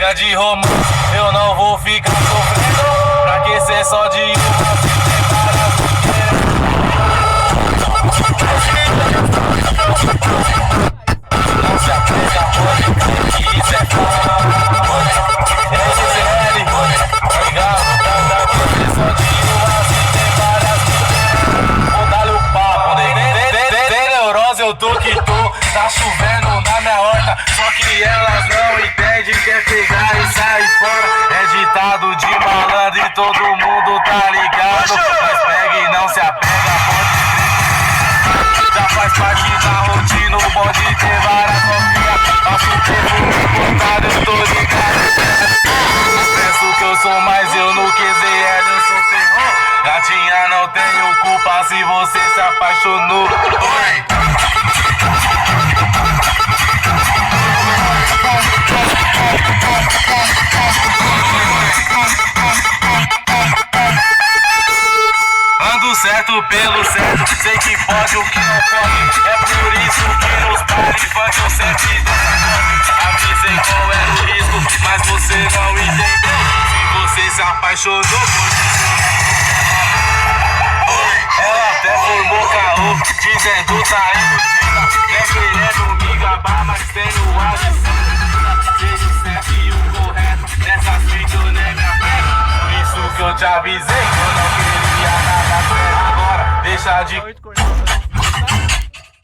Chega de romance, eu não vou ficar sofrendo. Pra que ser só de uma, se tem várias mulheres. Não se apega, pode crer que isso é fama. RGCL, tá ligado? Pra que ser só de uma, se tem várias mulheres. Vou dar-lhe o papo, tem neurose, eu tô que tô. Tá chovendo na minha horta, só que elas não entendem. Quer pegar e sair fora. É ditado de malandro e todo mundo tá ligado. Mas pega e não se apega, pode crer. Já faz parte da rotina, pode ter várias novinhas. Passo o tempo importado, eu tô ligado. Penso que eu sou, mas eu no QZL eu sou terror. Gatinha, não tenho culpa se você se apaixonou. Oi. Ando certo pelo certo, sei que pode o que não pode. É por isso que nos bailes funk eu sempre desenvolve. Avisei qual era o risco, mas você não entendeu. Se você se apaixonou por ela até formou caô, dizendo tá iludida. Quer querendo me gabar, mas tem o ar de cima. Seja o certo e o correto, nessas fitas eu nem me apego. Por isso que eu te avisei, eu não queria nada sério agora. Deixa de